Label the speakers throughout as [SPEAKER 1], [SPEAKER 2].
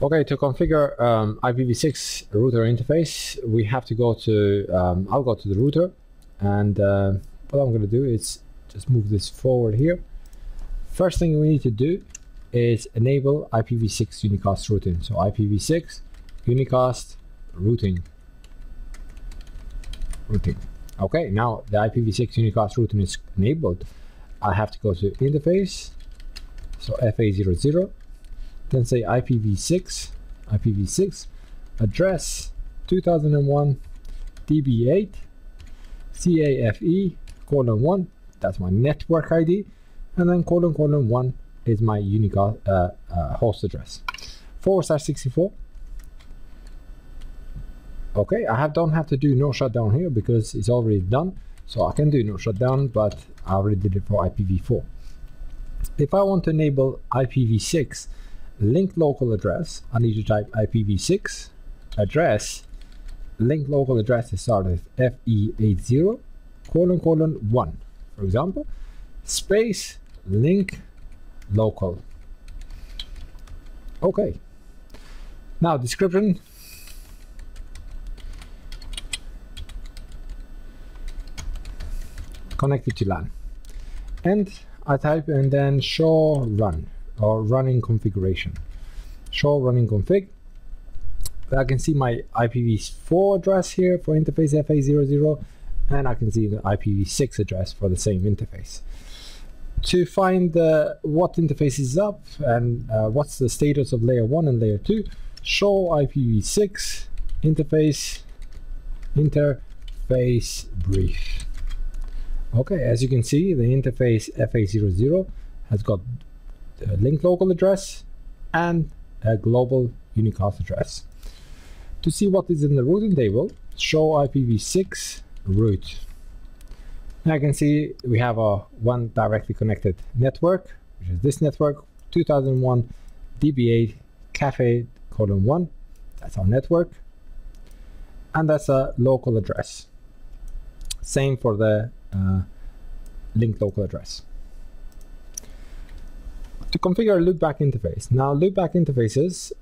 [SPEAKER 1] Okay, to configure IPv6 router interface, we have to go to, I'll go to the router, and what I'm going to do is just move this forward here. First thing we need to do is enable IPv6 unicast routing. So IPv6 unicast routing. Okay, now the IPv6 unicast routing is enabled. I have to go to interface, so FA00, then say IPv6 address 2001 DB8 CAFE :1, that's my network ID, and then :1 is my unicast host address. /64. Okay, don't have to do no shutdown here because it's already done, so I can do no shutdown, but I already did it for IPv4. If I want to enable IPv6 linked local address, I need to type IPv6 address. Linked local address is started with FE80 :1, for example, space link local. Okay, now description. Connected to LAN, and I type and then show run or running configuration. Show running config. I can see my IPv4 address here for interface FA00, and I can see the IPv6 address for the same interface. To find what interface is up and what's the status of layer 1 and layer 2, show IPv6 interface brief. Okay, as you can see, the interface FA00 has got a linked local address and a global unicast address. To see what is in the routing table, show IPv6 route. Now I can see we have one directly connected network, which is this network, 2001 DB8 CAFE :1. That's our network, and that's a local address. Same for the linked local address. To configure a loopback interface. Now, loopback interfaces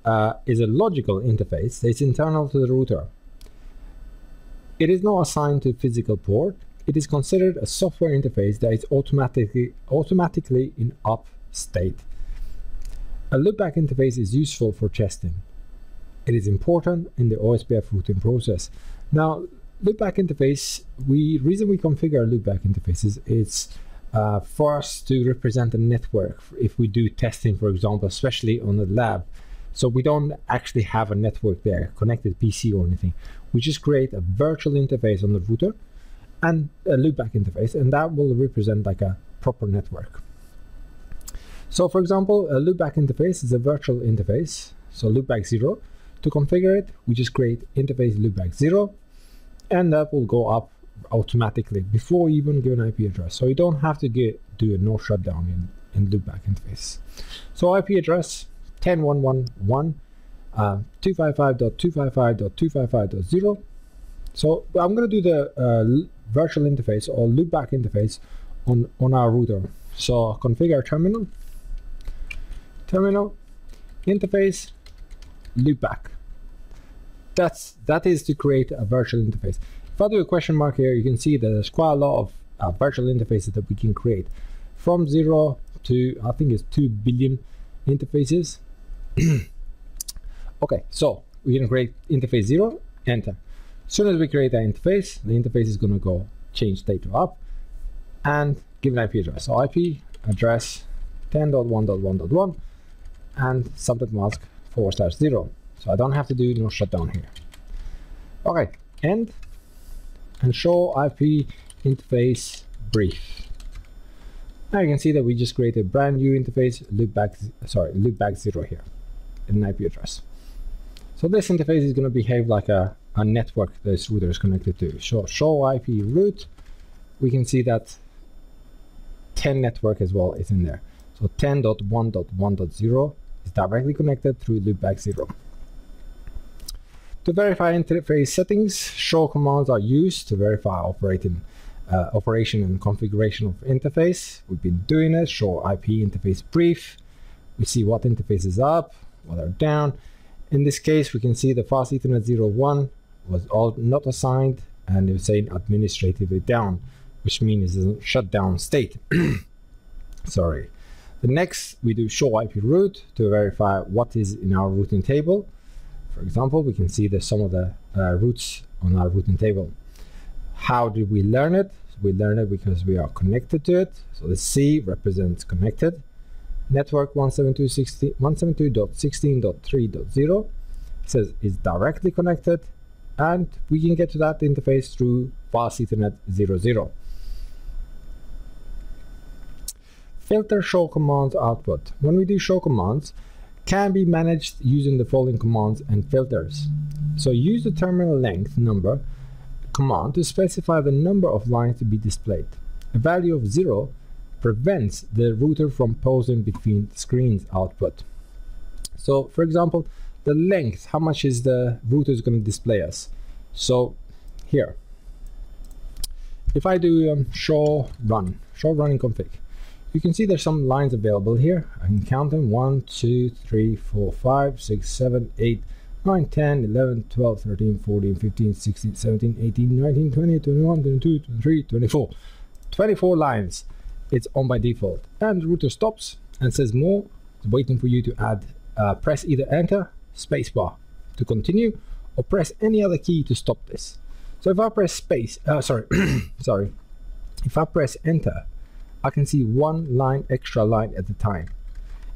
[SPEAKER 1] is a logical interface. It's internal to the router. It is not assigned to physical port. It is considered a software interface that is automatically in up state. A loopback interface is useful for testing. It is important in the OSPF routing process. Now, loopback interface, reason we configure a loopback interface is it's for us to represent a network if we do testing, for example, especially on the lab. So we don't actually have a network there, connected PC or anything. We just create a virtual interface on the router and a loopback interface, and that will represent like a proper network. So for example, a loopback interface is a virtual interface, so loopback 0. To configure it, we just create interface loopback 0, and that will go up automatically before you even give an IP address. So you don't have to do a no shutdown in loopback interface. So IP address 10.1.1.1, 255.255.255.0. So I'm going to do the virtual interface or loopback interface on our router. So configure terminal interface loopback. That is to create a virtual interface. If I do a question mark here, you can see that there's quite a lot of virtual interfaces that we can create, from 0 to I think it's 2 billion interfaces. Okay, so we can create interface 0, enter. As soon as we create that interface, the interface is going to go change state to up and give an IP address. So IP address 10.1.1.1 and subnet mask /0. So I don't have to do no shutdown here. Okay, end and show IP interface brief. Now you can see that we just created a brand new interface, loopback 0 here, in an IP address. So this interface is going to behave like a network this router is connected to. So show IP route, we can see that 10 network as well is in there. So 10.1.1.0 is directly connected through loopback 0. To verify interface settings, show commands are used to verify operation and configuration of interface. We've been doing it. Show IP interface brief. We see what interface is up, what are down, In this case, we can see the fast Ethernet 01 was all not assigned, and it was saying administratively down, which means it's a shutdown state. Sorry. The next, we do show IP route to verify what is in our routing table. For example, we can see there's some of the routes on our routing table. How did we learn it? We learn it because we are connected to it. So the C represents connected. Network 172.16.3.0 says it's directly connected, and we can get to that interface through fast Ethernet 00. Filter show commands output. When we do show commands, can be managed using the following commands and filters. So use the terminal length number command to specify the number of lines to be displayed. A value of 0 prevents the router from pausing between screens output. So for example, the length, how much is the router is going to display us. So here, if I do show running config, you can see there's some lines available here. I can count them: 1, 2, 3, 4, 5, 6, 7, 8, 9, 10, 11, 12, 13, 14, 15, 16, 17, 18, 19, 20, 21, 22, 23, 24. 24 lines. It's on by default. And the router stops and says more. It's waiting for you to add, press either enter, spacebar to continue, or press any other key to stop this. So if I press space, sorry, if I press enter, I can see one line, extra line at a time.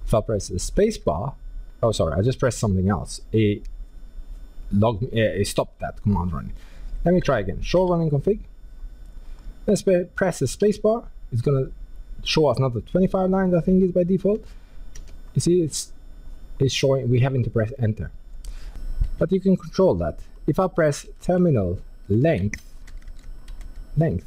[SPEAKER 1] If I press the spacebar, oh sorry, I just pressed something else. It stopped that command running. Let me try again. Show running config. Let's press the spacebar. It's gonna show us another 25 lines, I think is by default. You see, it's showing we having to press enter. But you can control that. If I press terminal length, and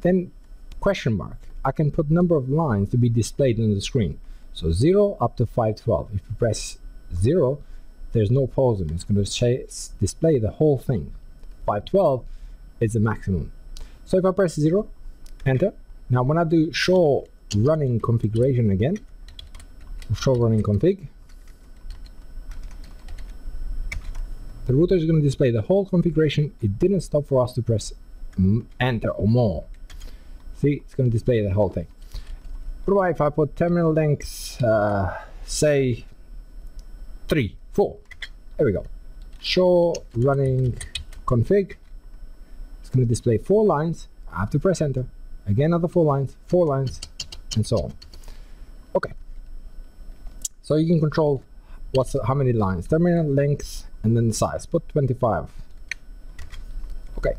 [SPEAKER 1] then question mark, I can put number of lines to be displayed on the screen. So 0 up to 512. If you press 0, there's no pausing. It's going to display the whole thing. 512 is the maximum. So if I press 0, enter. Now when I do show running configuration again, show running config, the router is going to display the whole configuration. It didn't stop for us to press enter or more. See, it's going to display the whole thing. What about if I put terminal length, say 3, 4? There we go. Show running config. It's going to display 4 lines. I have to press enter. Again, another 4 lines, and so on. Okay. So you can control how many lines, terminal length, and then the size. Put 25. Okay.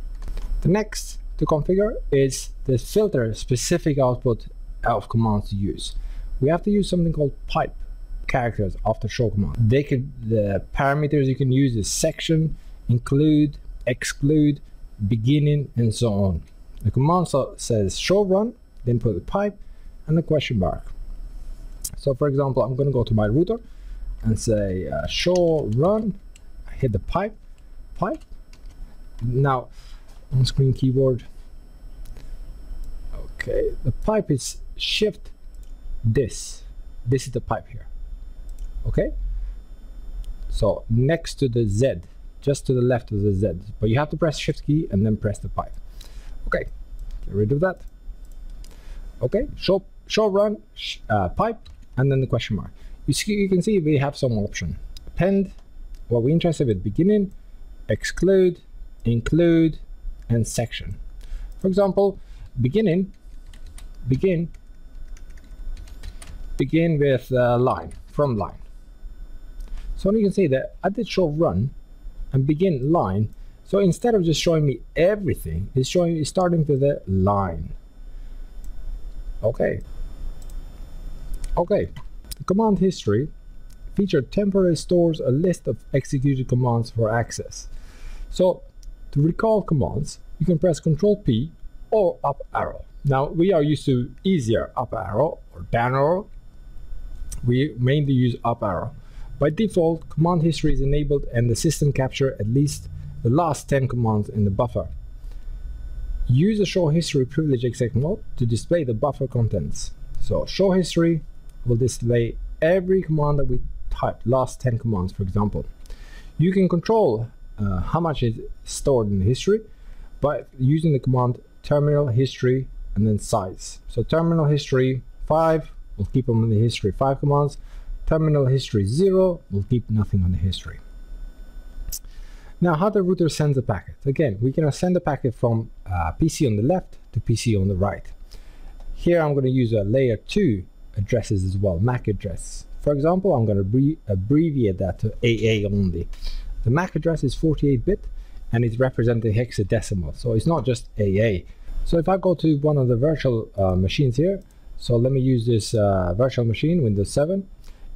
[SPEAKER 1] The next to configure is the filter specific output of commands to use. We have to use something called pipe characters after show command. The parameters you can use is section, include, exclude, beginning, and so on. The command says show run, then put a pipe and a question mark. So for example, I'm going to go to my router and say show run. I hit the pipe. Now on screen keyboard. Okay, the pipe is shift this. This is the pipe here. Okay, so next to the Z, just to the left of the Z, but you have to press shift key and then press the pipe. Okay, get rid of that. Okay, show run pipe and then the question mark. You can see we have some option. Append, what we're interested with: beginning, exclude, include, and section. For example, begin with line, from line. So you can see that I did show run and begin line. So instead of just showing me everything, it's starting with the line. Okay. The command history feature temporarily stores a list of executed commands for access. So to recall commands, you can press Ctrl P or up arrow. Now we are used to easier up arrow or down arrow. We mainly use up arrow. By default, command history is enabled and the system captures at least the last 10 commands in the buffer. Use the show history privilege exec mode to display the buffer contents. So show history will display every command that we type, last 10 commands, for example. You can control how much is stored in history by using the command terminal history and then size. So terminal history 5, we'll keep them in the history 5 commands. Terminal history 0, we'll keep nothing on the history. Now, how the router sends a packet. Again, we can send a packet from PC on the left to PC on the right. Here I'm going to use a layer 2 addresses as well, MAC address. For example, I'm going to abbreviate that to AA only. The MAC address is 48-bit and it's representing hexadecimal, so it's not just AA. So if I go to one of the virtual machines here, so let me use this virtual machine, Windows 7,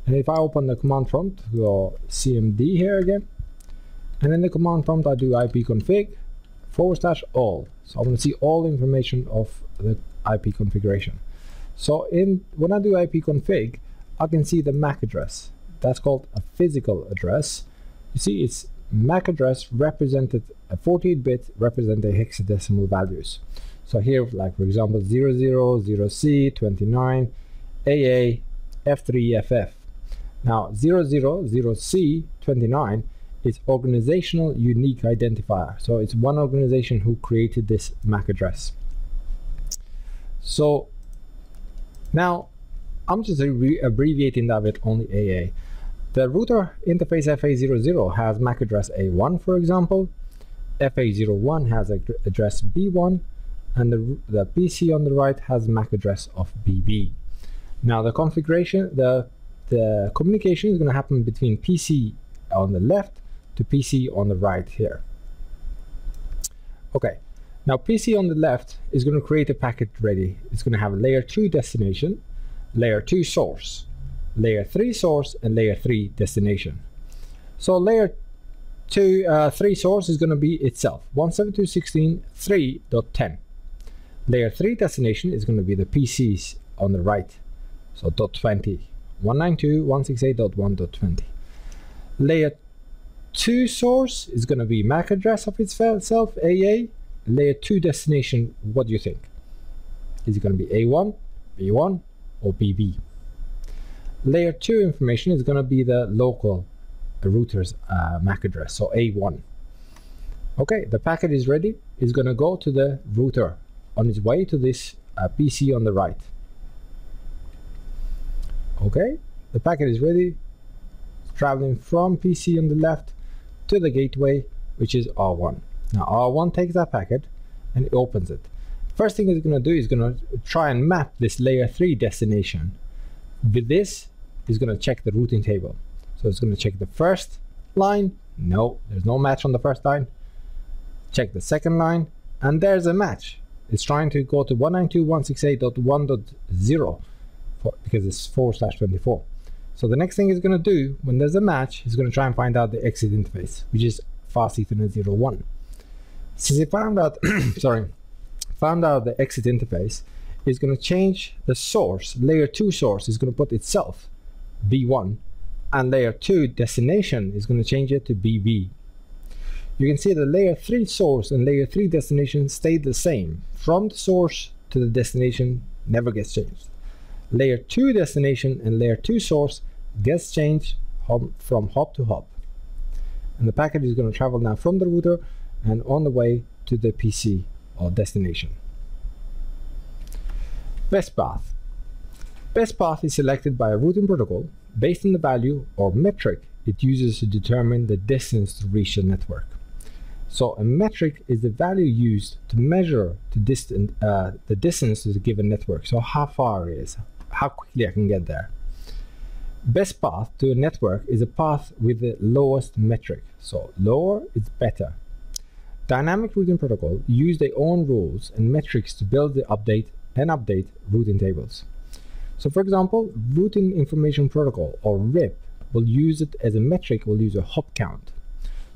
[SPEAKER 1] and if I open the command prompt, go CMD here again, and in the command prompt I do ipconfig/all. So I'm going to see all information of the IP configuration. So when I do ipconfig, I can see the MAC address. That's called a physical address. You see, it's MAC address represented a 48-bit representing hexadecimal values. So here, like for example, 00, 0C, 29, AA, F3FF. Now 00, 0C, 29 is organizational unique identifier. So it's one organization who created this MAC address. So now I'm just abbreviating that with only AA. The router interface FA00 has MAC address A1, for example. FA01 has address B1, and the PC on the right has MAC address of BB. Now the configuration, the communication is going to happen between PC on the left to PC on the right here. Okay, now PC on the left is going to create a packet ready. It's going to have a layer 2 destination, layer 2 source, layer 3 source, and layer 3 destination. So layer 3 source is going to be itself 172.16.3.10. Layer 3 destination is going to be the PCs on the right, so .20, 192.168.1.20. Layer 2 source is going to be MAC address of itself, AA. Layer 2 destination, what do you think? Is it going to be A1, B1, or BB? Layer 2 information is going to be the local router's MAC address, so A1. Okay, the packet is ready. It's going to go to the router on its way to this PC on the right. Okay, the packet is ready. It's traveling from PC on the left to the gateway, which is R1. Now R1 takes that packet and it opens it. First thing it's going to do is going to try and map this layer 3 destination. With this, it's going to check the routing table. So it's going to check the first line. No, there's no match on the first line. Check the second line, and there's a match. It's trying to go to 192.168.1.0 because it's 4/24. So the next thing it's going to do when there's a match is going to try and find out the exit interface, which is fast Ethernet 01. Since it found out, found out the exit interface, it's going to change the source. Layer 2 source is going to put itself B1, and layer 2 destination is going to change it to BB. You can see the layer 3 source and layer 3 destination stayed the same. From the source to the destination never gets changed. Layer 2 destination and layer 2 source gets changed from hop to hop. And the packet is going to travel now from the router and on the way to the PC or destination. Best path. Best path is selected by a routing protocol based on the value or metric it uses to determine the distance to reach the network. So a metric is the value used to measure the distance to the given network. So how far it is, how quickly I can get there. Best path to a network is a path with the lowest metric. So lower is better. Dynamic routing protocol use their own rules and metrics to build the update routing tables. So for example, routing information protocol or RIP will use it as a metric, will use a hop count.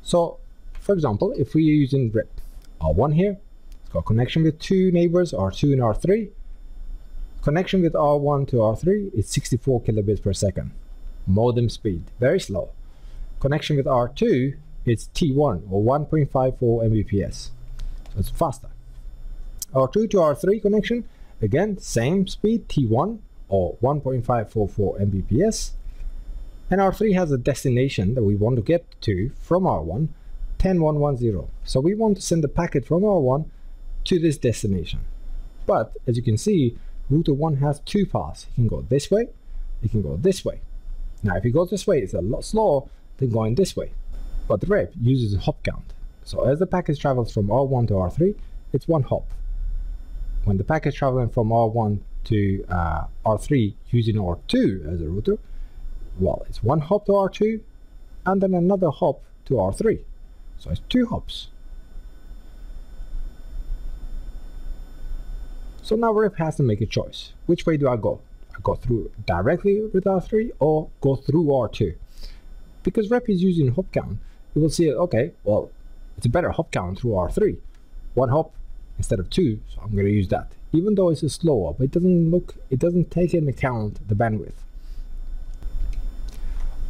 [SPEAKER 1] So for example, if we're using RIP, R1 here, it's got connection with 2 neighbors, R2 and R3. Connection with R1 to R3 is 64 kilobits per second. Modem speed, very slow. Connection with R2 is T1 or 1.54 Mbps. So it's faster. R2 to R3 connection, again, same speed, T1 or 1.544 Mbps. And R3 has a destination that we want to get to from R1, 10110. So we want to send the packet from R1 to this destination. But as you can see, router 1 has two paths. It can go this way, it can go this way. Now if you go this way, it's a lot slower than going this way. But REP uses a hop count. So as the packet travels from R1 to R3, it's one hop. When the packet traveling from R1 to R3 using R2 as a router, well, it's one hop to R2 and then another hop to R3. So it's two hops. So now REP has to make a choice. Which way do I go? I go through directly with R3 or go through R2? Because REP is using hop count, you will see, okay, well, it's a better hop count through R3. One hop instead of two, so I'm going to use that. Even though it's a slower, but it doesn't take into account the bandwidth.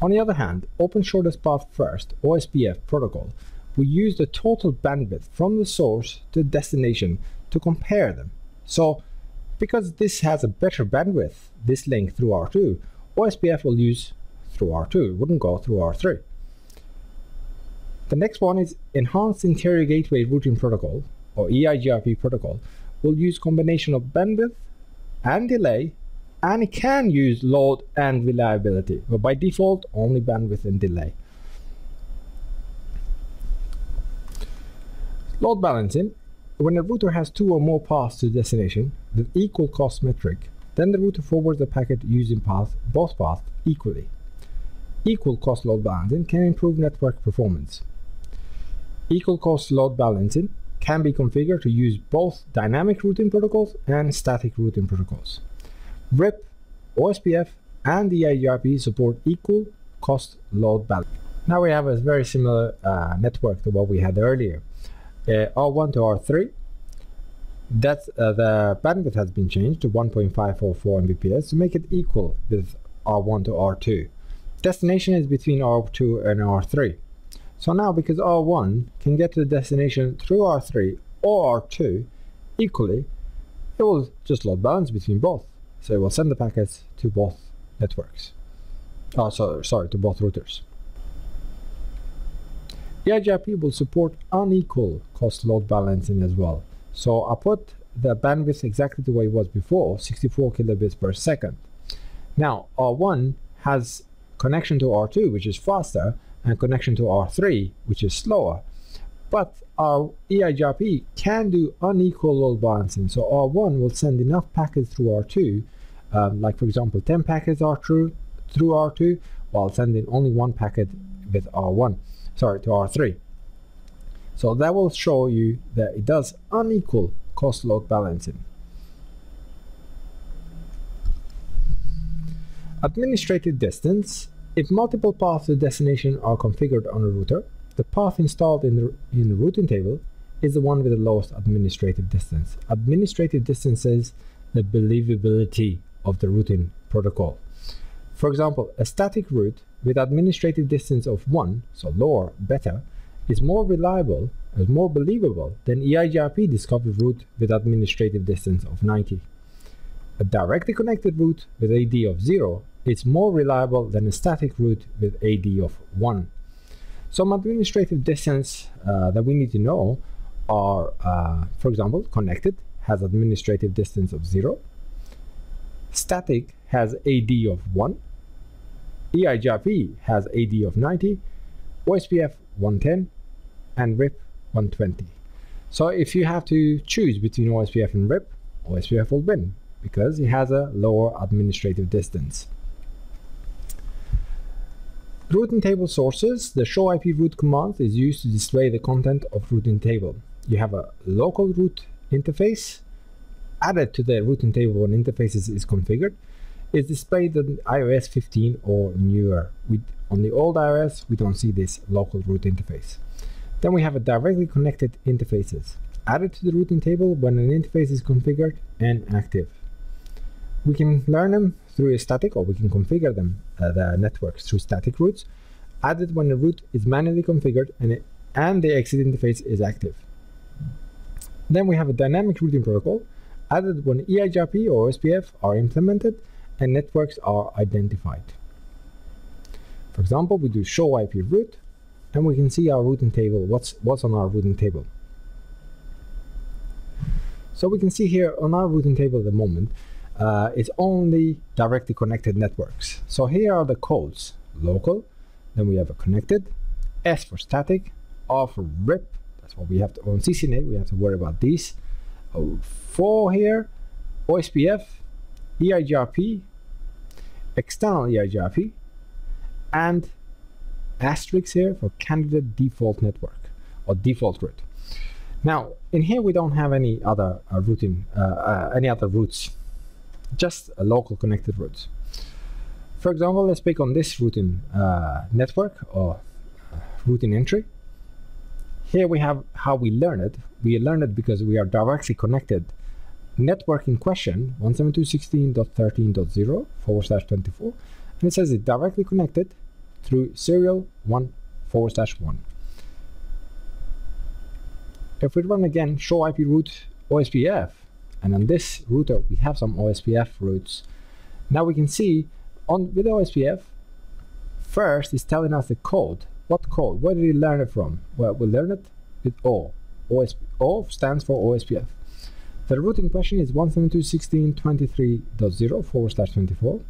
[SPEAKER 1] On the other hand, Open Shortest Path First, OSPF protocol, we use the total bandwidth from the source to the destination to compare them. So, because this has a better bandwidth, this link through R2, OSPF will use through R2, it wouldn't go through R3. The next one is Enhanced Interior Gateway Routing Protocol, or EIGRP protocol, will use combination of bandwidth and delay, and it can use load and reliability, but by default only bandwidth and delay. Load balancing: when a router has two or more paths to destination with equal cost metric, then the router forwards the packet using both paths equally. Equal cost load balancing can improve network performance. Equal cost load balancing can be configured to use both dynamic routing protocols and static routing protocols. RIP, OSPF, and the EIGRP support equal cost load balancing. Now we have a very similar network to what we had earlier. R1 to R3, the bandwidth has been changed to 1.544 Mbps to make it equal with R1 to R2. Destination is between R2 and R3. So now, because R1 can get to the destination through R3 or R2 equally, it will just load balance between both. So it will send the packets to both networks. Oh, sorry, to both routers. EIGRP will support unequal cost load balancing as well. So I put the bandwidth exactly the way it was before, 64 kilobits per second. Now R1 has connection to R2, which is faster, and connection to R3, which is slower. But our EIGRP can do unequal load balancing. So R1 will send enough packets through R2, like for example 10 packets are through R2, while sending only one packet with to R3. So that will show you that it does unequal cost load balancing. Administrative distance: if multiple paths to destination are configured on a router, the path installed in the routing table is the one with the lowest administrative distance. Administrative distance is the believability of the routing protocol. For example, a static route with administrative distance of 1, so lower, better, is more reliable and more believable than EIGRP discovered route with administrative distance of 90. A directly connected route with AD of 0 is more reliable than a static route with AD of 1. Some administrative distance that we need to know are, for example, connected has administrative distance of 0, static has AD of 1, EIGRP has AD of 90, OSPF 110, and RIP 120. So if you have to choose between OSPF and RIP, OSPF will win because it has a lower administrative distance. Routing table sources: the show IP route command is used to display the content of routing table. You have a local route interface added to the routing table when interfaces is configured. It's displayed on iOS 15 or newer. On the old iOS, we don't see this local route interface. Then we have a directly connected interfaces added to the routing table when an interface is configured and active. We can learn them through a static, or we can configure them, the networks, through static routes, added when the route is manually configured and the exit interface is active. Then we have a dynamic routing protocol, added when EIGRP or OSPF are implemented and networks are identified. For example, we do show IP route, and we can see our routing table, what's on our routing table. So we can see here on our routing table at the moment, it's only directly connected networks. So here are the codes: local, then we have a connected, S for static, R for RIP. That's what we have to, on CCNA, we have to worry about these. 4 here, OSPF, EIGRP, external EIGRP, and asterisk here for candidate default network or default route. Now in here we don't have any other any other routes, just a local connected routes. For example, let's pick on this routing network or routing entry. Here we have how we learn it. We learn it because we are directly connected. Network in question 172.16.13.0/24, and it says it directly connected through serial 1/1. If we run again show IP route OSPF, and on this router we have some OSPF routes, now we can see with OSPF, first it's telling us the code. What code? Where did we learn it from? Well, we learn it with O. O stands for OSPF. The route in question is 172.16.23.0/24.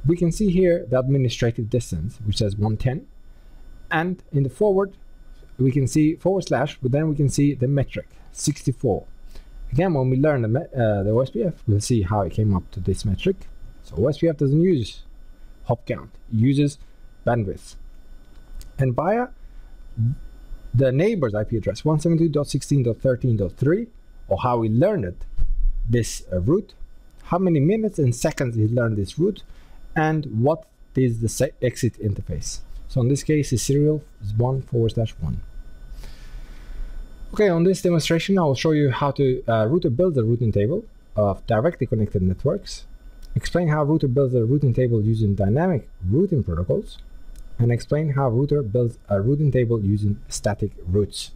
[SPEAKER 1] We can see here the administrative distance, which says 110, and in the forward we can see /, but then we can see the metric 64. Again, when we learn the OSPF, we'll see how it came up to this metric. So OSPF doesn't use hop count, it uses bandwidth. And via the neighbor's IP address 172.16.13.3, or how we learned it, this route, how many minutes and seconds he learned this route, and what is the exit interface. So in this case, the serial is 1/1. Okay, on this demonstration, I will show you how to router builds a routing table of directly connected networks, explain how router builds a routing table using dynamic routing protocols, and explain how router builds a routing table using static routes.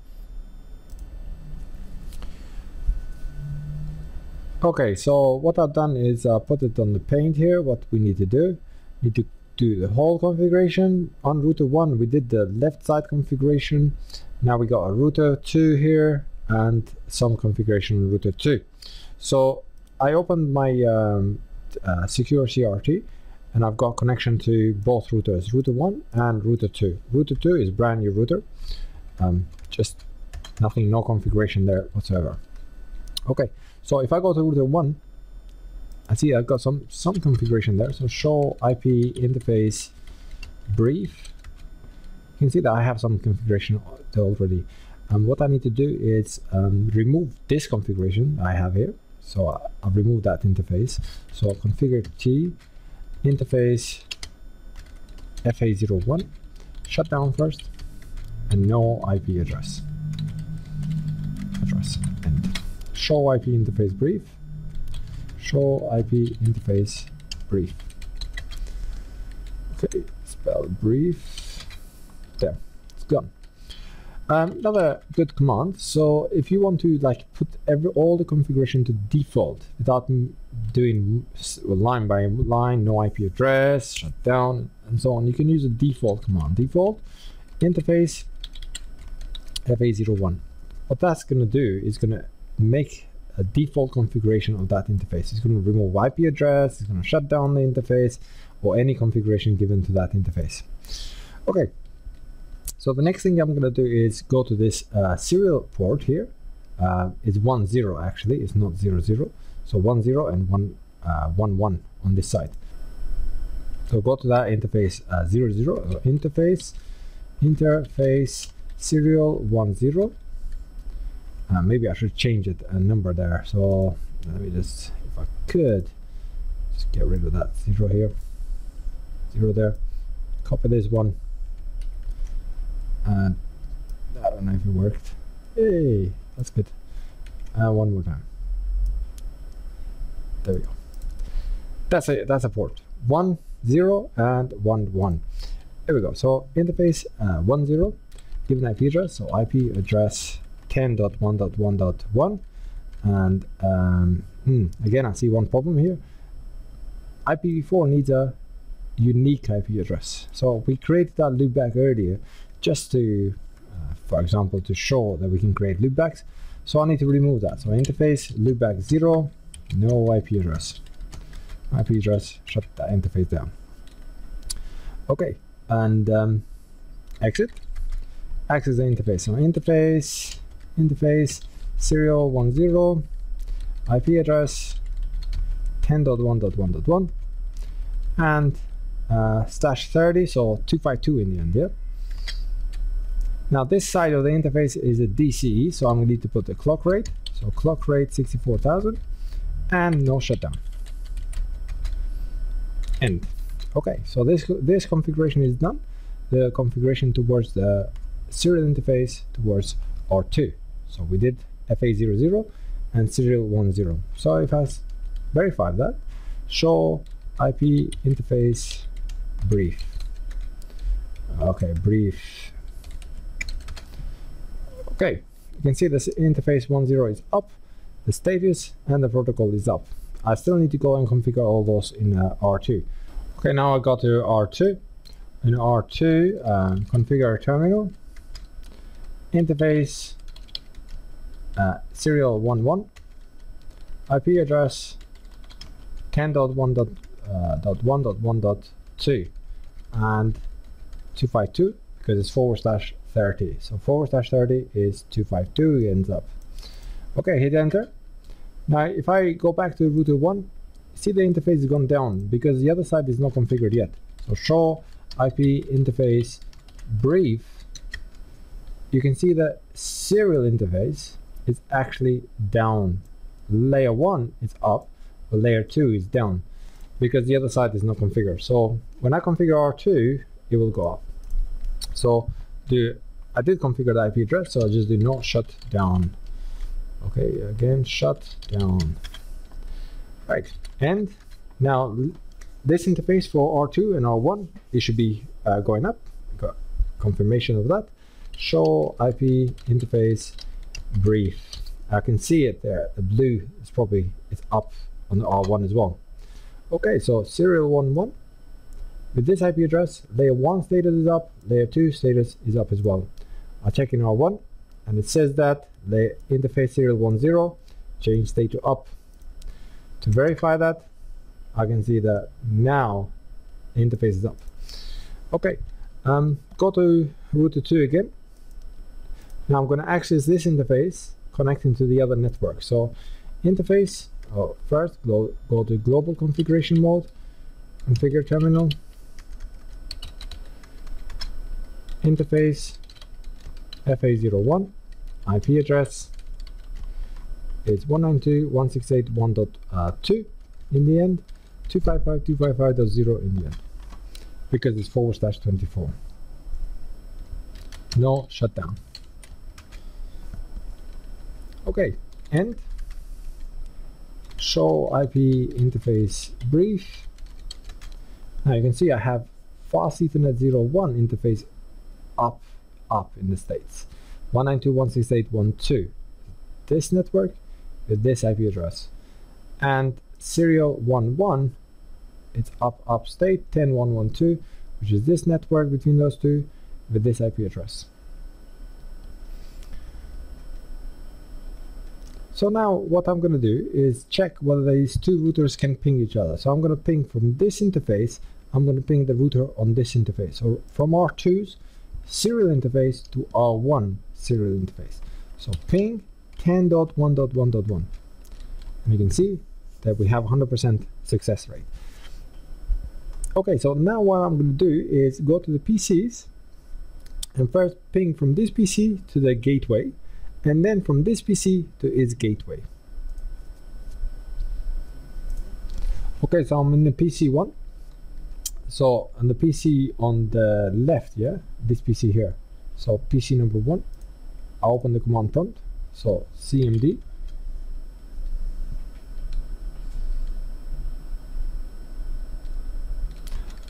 [SPEAKER 1] Okay, so what I've done is put it on the paint here. What we need to do do the whole configuration. On router 1 we did the left side configuration. Now we got a router 2 here and some configuration on router 2. So I opened my secure CRT, and I've got connection to both routers, router 1 and router 2. Router 2 is brand new router, just nothing, no configuration there whatsoever. Okay, so if I go to router 1, I see I've got some configuration there. So show IP interface brief. You can see that I have some configuration already. What I need to do is remove this configuration I have here. So I'll remove that interface. So I'll configure T interface FA01, shut down first, and no IP address, and show IP interface brief, show IP interface brief. Okay, spell brief, there, it's gone. Another good command. So if you want to like put all the configuration to default without doing line by line, no IP address, shut down, and so on, you can use a default command. Default interface FA01. What that's going to do is going to make a default configuration of that interface. It's going to remove IP address, it's going to shut down the interface, or any configuration given to that interface. Okay. So the next thing I'm going to do is go to this serial port here. It's 10 actually, it's not 00. So 10 and 11 on this side. So go to that interface 00, so interface serial 10. Maybe I should change it a number there. So let me just, if I could, just get rid of that 0 here, 0 there. Copy this one. And I don't know if it worked. Hey, that's good. One more time. There we go. That's a port. 10 and 11. There we go. So interface 10, given IP address. So IP address 10.1.1.1. And again, I see one problem here. IPv4 needs a unique IP address. So we created that loopback earlier just to, for example, to show that we can create loopbacks. So I need to remove that. So interface loopback 0, no IP address. IP address, shut that interface down. Okay, and exit. Access the interface. So interface serial 10, IP address 10.1.1.1, and slash 30, so 252 in the end. Yeah. Now this side of the interface is a DCE, so I'm going to need to put the clock rate. So clock rate 64,000 and no shutdown. End. Okay, so this configuration is done. The configuration towards the serial interface towards R2. So we did FA00 and serial 10. So if I verify that, show IP interface brief. Okay, brief. Okay, you can see this interface 10 is up, the status and the protocol is up. I still need to go and configure all those in R2. Okay, now I got to R2. In R2, configure terminal, interface serial 11, IP address 10.1.1.2 and 252 because it's /30. So /30 is 252, it ends up. Okay, hit enter. Now if I go back to router 1, see the interface has gone down because the other side is not configured yet. So show IP interface brief. You can see the serial interface is actually down. Layer 1 is up, but layer 2 is down because the other side is not configured. So when I configure R2, it will go up. So I did configure the IP address, so I just do not shut down. Okay, again, shut down. Right, and now this interface for R2 and R1, it should be going up. Got confirmation of that. Show IP interface brief. I can see it there. The blue is probably up on the R1 as well. Okay, so serial 11 with this IP address, layer 1 status is up, layer 2 status is up as well. I check in R1 and it says that the interface serial 10 change state to up. To verify that, I can see that now the interface is up. Okay, go to router 2 again. Now I'm going to access this interface connecting to the other network. So interface, first go to global configuration mode, configure terminal, interface FA01, IP address is 192.168.1.2 in the end, 255.255.0 in the end, because it's /24. No shutdown. Okay, and show IP interface brief. Now you can see I have fast Ethernet 01 interface up in the states, 192.168.1.2. This network with this IP address, and serial 11, it's up state 10.1.1.2, which is this network between those two with this IP address. So now what I'm going to do is check whether these two routers can ping each other. So I'm going to ping from this interface, I'm going to ping the router on this interface. So from R2's serial interface to R1 serial interface. So ping 10.1.1.1. And you can see that we have 100% success rate. Okay, so now what I'm going to do is go to the PCs and first ping from this PC to the gateway, and then from this PC to its gateway. Okay, so I'm in the PC 1. So on the PC on the left, yeah, this PC here. So PC number 1, I open the command prompt. So cmd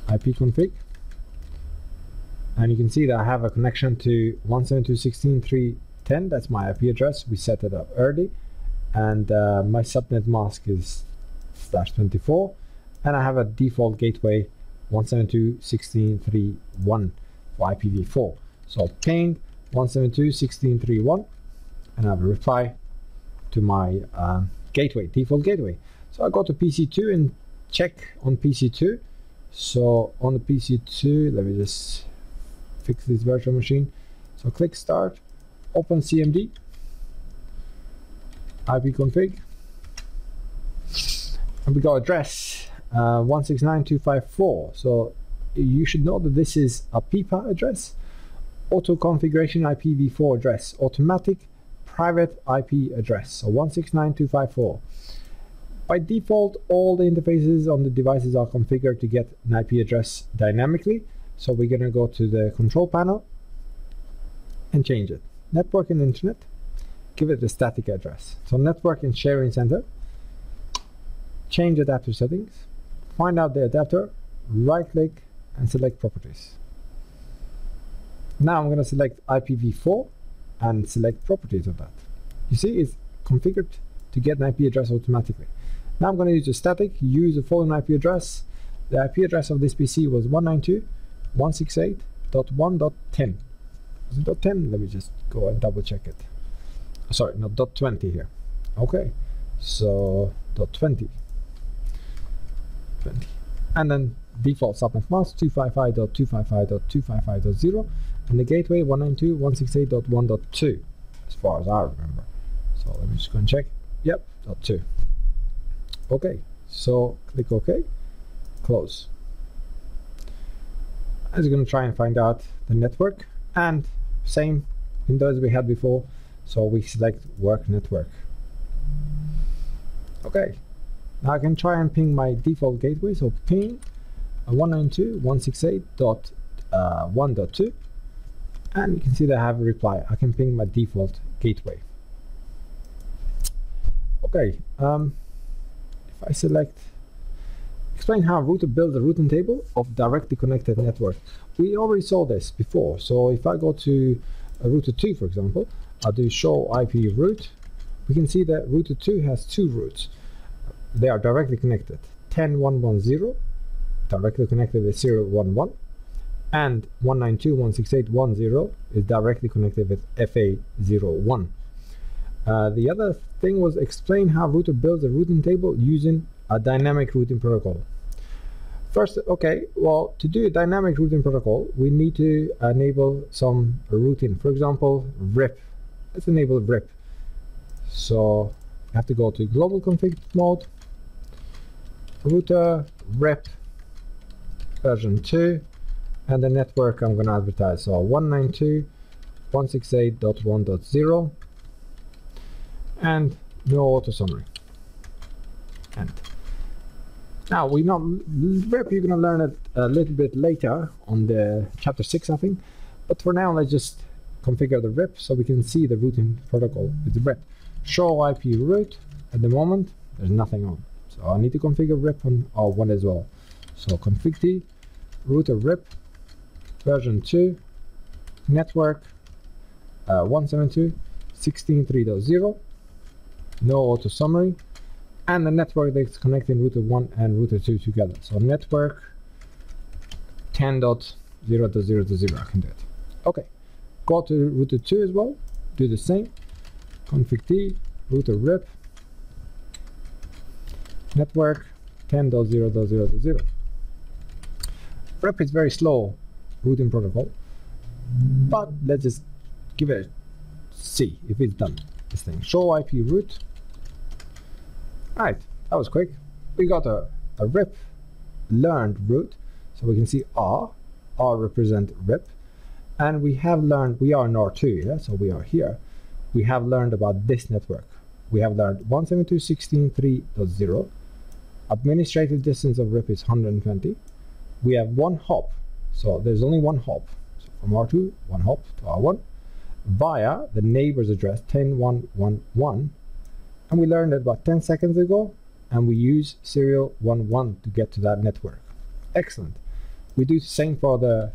[SPEAKER 1] ipconfig, and you can see that I have a connection to 172.16.3.10. That's my IP address. We set it up early, and my subnet mask is /24, and I have a default gateway 172.16.3.1 for IPv4. So ping 172.16.3.1, and I have a reply to my gateway, default gateway. So I go to PC2 and check on PC2. So on the PC2, let me just fix this virtual machine. So click start, open CMD, ipconfig, and we got address 169.254. So you should know that this is a PIPA address, auto configuration IPv4 address, automatic private IP address. So 169.254. By default, all the interfaces on the devices are configured to get an IP address dynamically. So we're going to go to the control panel and change it. Network and internet, give it a static address. So network and sharing center, change adapter settings, find out the adapter, right click and select properties. Now I'm going to select IPv4 and select properties of that. You see, it's configured to get an IP address automatically. Now I'm going to use a static, use the following IP address. The IP address of this PC was 192.168.1.10. Is it .10? Let me just go and double check it. Sorry, not .20 here. Okay, so .20. 20. And then default subnet mask 255.255.255.0, and the gateway 192.168.1.2 as far as I remember. So let me just go and check. Yep, .2. Okay, so click OK, close. I was going to try and find out the network, and same window as we had before. So we select work network. Okay, now I can try and ping my default gateway. So ping 192.168.1.2, and you can see that I have a reply. I can ping my default gateway. Okay, if I select, explain how a router builds a routing table of directly connected network. We already saw this before. So if I go to a router 2, for example, I'll do show IP route. We can see that router 2 has two routes. They are directly connected. 10.1.1.0 directly connected with 0.1.1, and 192.168.1.0 is directly connected with FA.0.1. The other thing was explain how router builds a routing table using a dynamic routing protocol. First, okay, well, to do a dynamic routing protocol, we need to enable some routing. For example, RIP. Let's enable RIP. So I have to go to global config mode, router RIP version 2, and the network I'm going to advertise. So 192.168.1.0, and no auto summary. And now we know RIP, you're going to learn it a little bit later on the chapter 6, I think. But for now, let's just configure the RIP so we can see the routing protocol with the RIP. Show IP route. At the moment, there's nothing on. So I need to configure RIP on R1 as well. So config T, router RIP, version 2, network 172.16.3.0, no auto summary, and the network that's connecting router 1 and router 2 together. So network 10.0.0.0, I can do it. Okay, go to router 2 as well, do the same, config T, router RIP, network 10.0.0.0. RIP is very slow routing protocol, but let's just give it a see if it's done. This thing, show IP route. Right, that was quick. We got a RIP learned route, so we can see R represent RIP, and we have learned, we are in R2, yeah, so we are here. We have learned about this network. We have learned 172.16.3.0. Administrative distance of RIP is 120. We have one hop, so there's only one hop. So from R2, one hop to R1 via the neighbor's address 10.1.1.1, and we learned it about 10 seconds ago, and we use serial 11 to get to that network. Excellent. We do the same for the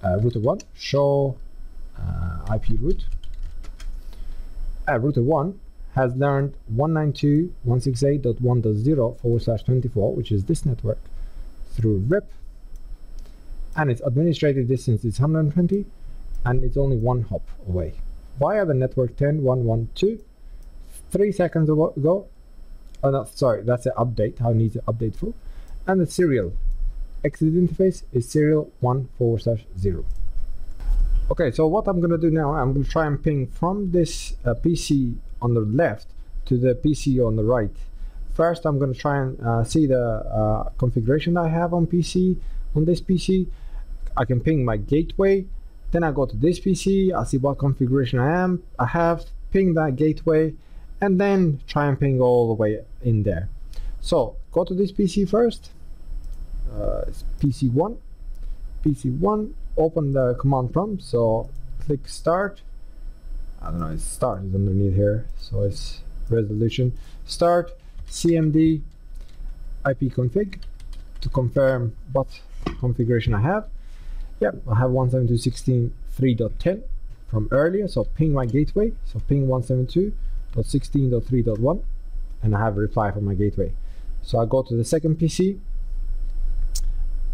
[SPEAKER 1] router 1, show IP route. Router 1 has learned 192.168.1.0/24, which is this network. through rep, and its administrative distance is 120, and it's only one hop away. Via the network 10.1.1.2, 3 seconds ago. Oh no, sorry, that's an update. I need to update for. And the serial exit interface is serial 1/0. Okay, so what I'm gonna do now, I'm gonna try and ping from this PC on the left to the PC on the right. First, I'm gonna try and see the configuration I have on this PC. I can ping my gateway. Then I go to this PC. I see what configuration I have. Ping that gateway, and then try and ping all the way in there. So go to this PC first. It's PC1. PC1. Open the command prompt. So click start. I don't know. It's start is underneath here. So it's resolution. Start cmd ipconfig to confirm what configuration I have. Yep, I have 172.16.3.10 from earlier, so ping my gateway, so ping 172.16.3.1, and I have a reply from my gateway. So I go to the second PC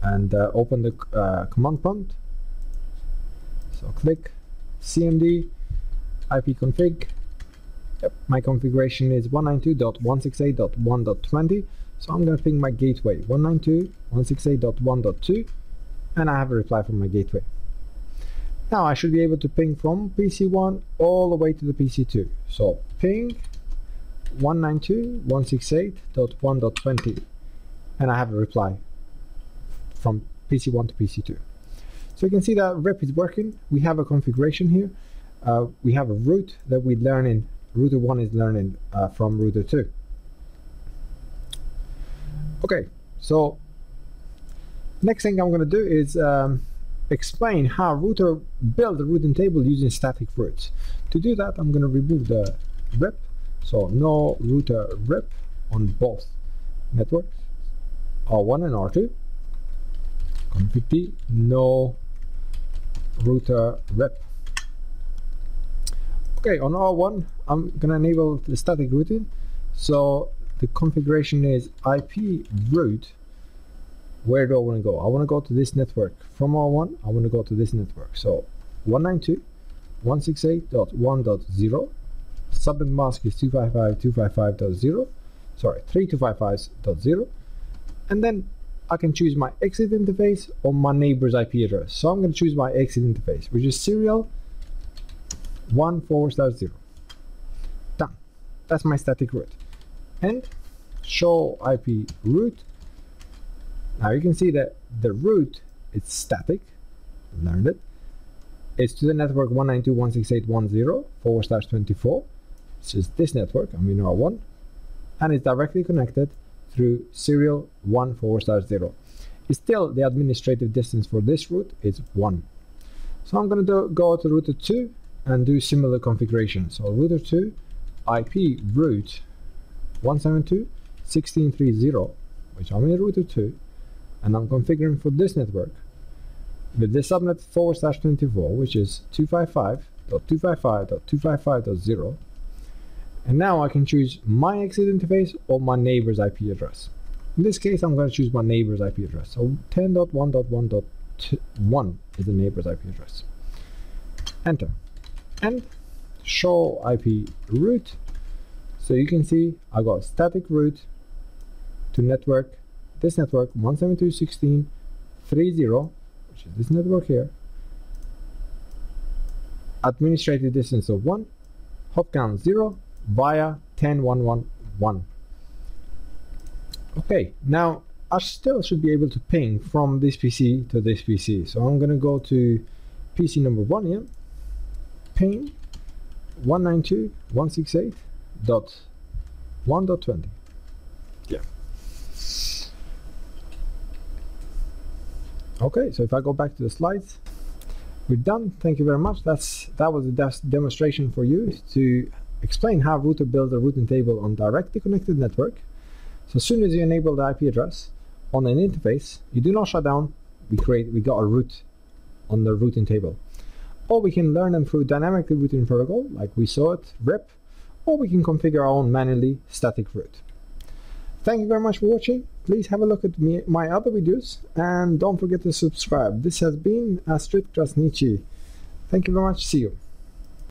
[SPEAKER 1] and open the command prompt. So click cmd ipconfig. Yep, my configuration is 192.168.1.20, so I'm going to ping my gateway 192.168.1.2, and I have a reply from my gateway. Now I should be able to ping from PC1 all the way to the PC2. So ping 192.168.1.20, and I have a reply from PC1 to PC2. So you can see that rep is working. We have a configuration here. We have a route that we learn in. Router 1 is learning from router 2. Okay, so next thing I'm going to do is explain how router build the routing table using static routes. To do that, I'm going to remove the rep, so no router rep on both networks, R1 and R2. Config T, no router rep. Okay, on R1, I'm going to enable the static routing. So the configuration is IP route. Where do I want to go? I want to go to this network. From R1, I want to go to this network. So 192.168.1.0. Subnet mask is 255.255.0. Sorry, 3255.0. And then I can choose my exit interface or my neighbor's IP address. So I'm going to choose my exit interface, which is serial 1/0. Done. That's my static route. And show IP route. Now you can see that the route is static. Learned it. It's to the network 192.168.10/24, which is this network. I'm in R1, and it's directly connected through serial 1/0. It's still the administrative distance for this route is 1. So I'm going to go to router 2 and do similar configuration. So router 2 IP route 172.16.3.0, which I'm in router 2, and I'm configuring for this network with this subnet /24, which is 255.255.255.0. And now I can choose my exit interface or my neighbor's IP address. In this case, I'm going to choose my neighbor's IP address. So 10.1.1.1 is the neighbor's IP address. Enter. And show IP route. So you can see I got static route to network, this network 172.16.3.0, which is this network here. Administrative distance of 1, hop count 0 via 10.1.1.1. Okay, now I still should be able to ping from this PC to this PC. So I'm going to go to PC number 1 here. Ping 192.168.1.20. Yeah. Okay, so if I go back to the slides, we're done. Thank you very much. That was a demonstration for you to explain how router builds a routing table on directly connected network. So as soon as you enable the IP address on an interface, you do not shut down. We got a route on the routing table. Or we can learn them through dynamic routing protocol, like we saw it, rep, or we can configure our own manually static route. Thank you very much for watching. please have a look at my other videos, and don't forget to subscribe. This has been Astrid Krasniqi. Thank you very much. See you.